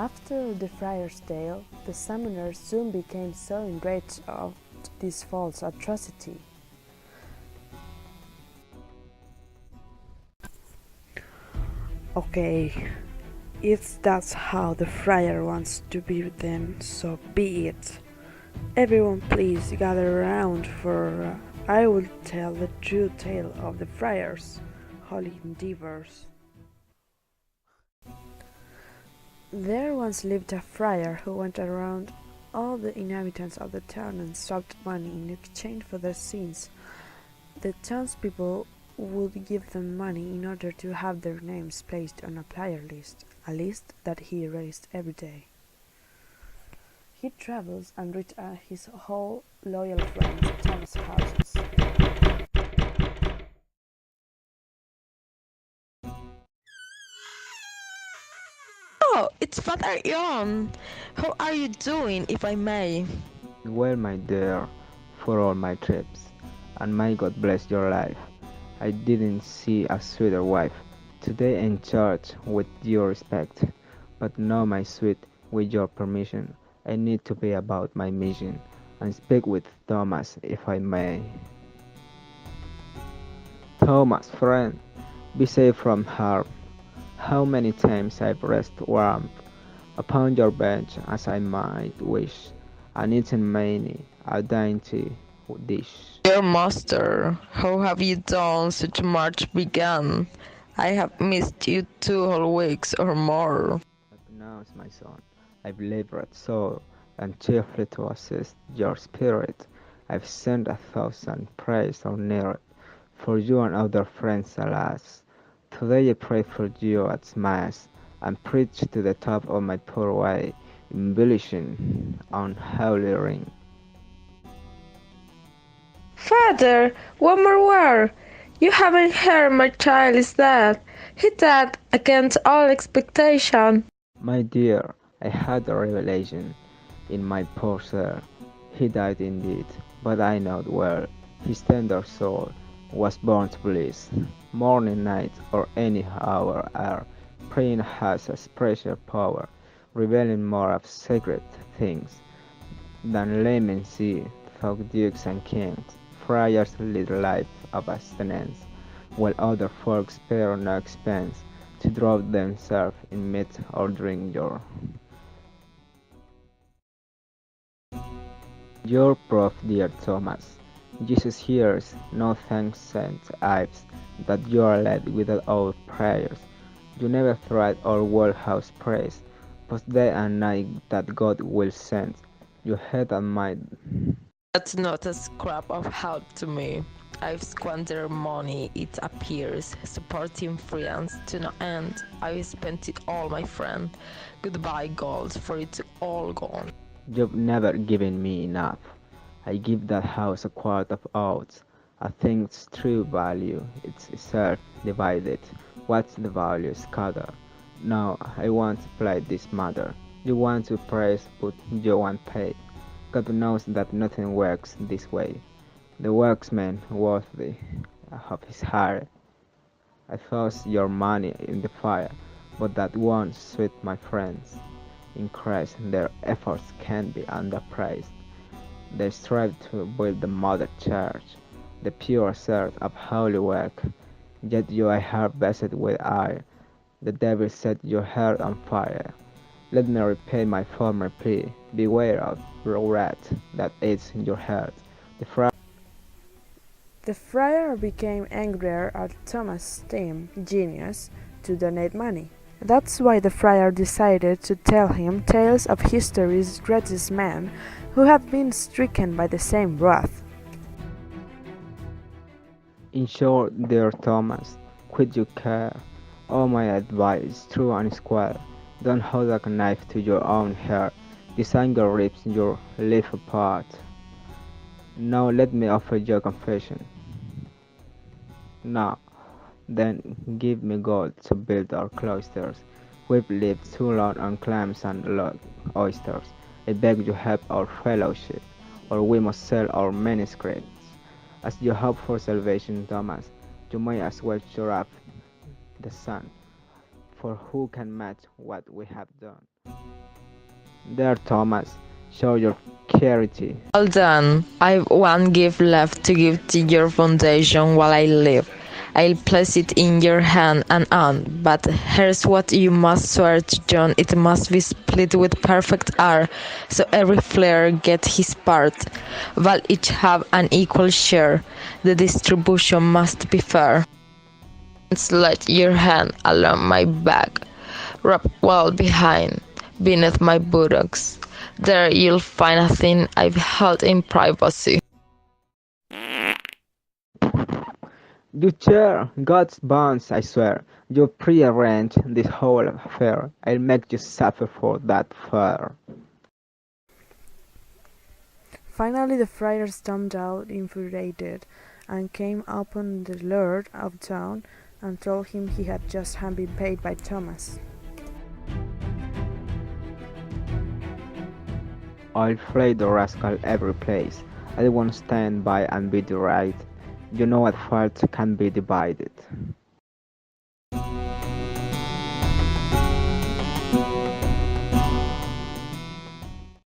After the friar's tale, the summoner soon became so enraged of this false atrocity. Okay, if that's how the friar wants to be, then so be it. Everyone please gather around, for I will tell the true tale of the friar's holy endeavors. There once lived a friar who went around all the inhabitants of the town and swapped money in exchange for their sins. The townspeople would give them money in order to have their names placed on a prayer list, a list that he erased every day. He travels and reached his whole loyal friends Thomas' houses. Oh, it's Father Ion. How are you doing, if I may? Well, my dear, for all my trips, and may God bless your life. I didn't see a sweeter wife today in church, with due respect. But now, my sweet, with your permission, I need to be about my mission and speak with Thomas, if I may. Thomas, friend, be safe from harm. How many times I've rested warm upon your bench as I might wish, and eaten many a dainty dish. Dear master, how have you done since March began? I have missed you 2 whole weeks or more. I pronounce, my son, I've labored sore and chiefly to assist your spirit. I've sent 1,000 praise or near it, for you and other friends, alas. Today I pray for you at Mass, and preach to the top of my poor way, embellishing on holy ring. Father, one more word. You haven't heard my child is dead. He died against all expectation. My dear, I had a revelation in my poor sir. He died indeed, but I know well his tender soul was born to bliss. Morning, night, or any hour, praying has a special power, revealing more of sacred things than laymen see. Folk dukes and kings, friars lead a life of abstinence, while other folk spare no expense to drown themselves in meat or drink your. Your proof, dear Thomas. Jesus hears, no thanks Saint Ives, that you are led without our prayers. You never tried our world house praise, but day and night that God will send. Your head and mind. That's not a scrap of help to me. I've squandered money, it appears, supporting friends to no end. I've spent it all, my friend. Goodbye, gold, for it's all gone. You've never given me enough. I give that house a quart of oats. A thing's true value, it's self divided. What's the value, Scudder? Now I want to play this matter. You want to praise, but you want pay. God knows that nothing works this way. The worksman worthy of his hire. I toss your money in the fire, but that won't sweet my friends. In Christ their efforts can be underpraised. They strive to build the mother church, the pure sort of holy work. Yet you I harvested with ire. The devil set your heart on fire. Let me repay my former plea. Beware of rat that eats your heart. The friar became angrier at Thomas' tame genius to donate money. That's why the friar decided to tell him tales of history's greatest men who had been stricken by the same wrath. In short, dear Thomas, quit your care. All my advice, true and square. Don't hold a knife to your own heart. This anger rips your life apart. Now let me offer you a confession. Now, then give me gold to build our cloisters. We've lived too long on clams and oysters. I beg you help our fellowship, or we must sell our manuscripts. As you hope for salvation, Thomas, you may as well shore up the sun, for who can match what we have done? There, Thomas, show your charity. Well done. I've one gift left to give to your foundation while I live. I'll place it in your hand and on, but here's what you must swear to John. It must be split with perfect R, so every flare gets his part. We'll each have an equal share. The distribution must be fair. Slide your hand along my back, wrap well behind, beneath my buttocks. There you'll find a thing I've held in privacy. Duchère, God's bones, I swear, you prearranged this whole affair. I'll make you suffer for that fur. Finally the friar stormed out infuriated, and came upon the lord of the town, and told him he had just been paid by Thomas. I'll flay the rascal every place. I won't stand by and be the right. You know what fault can be divided.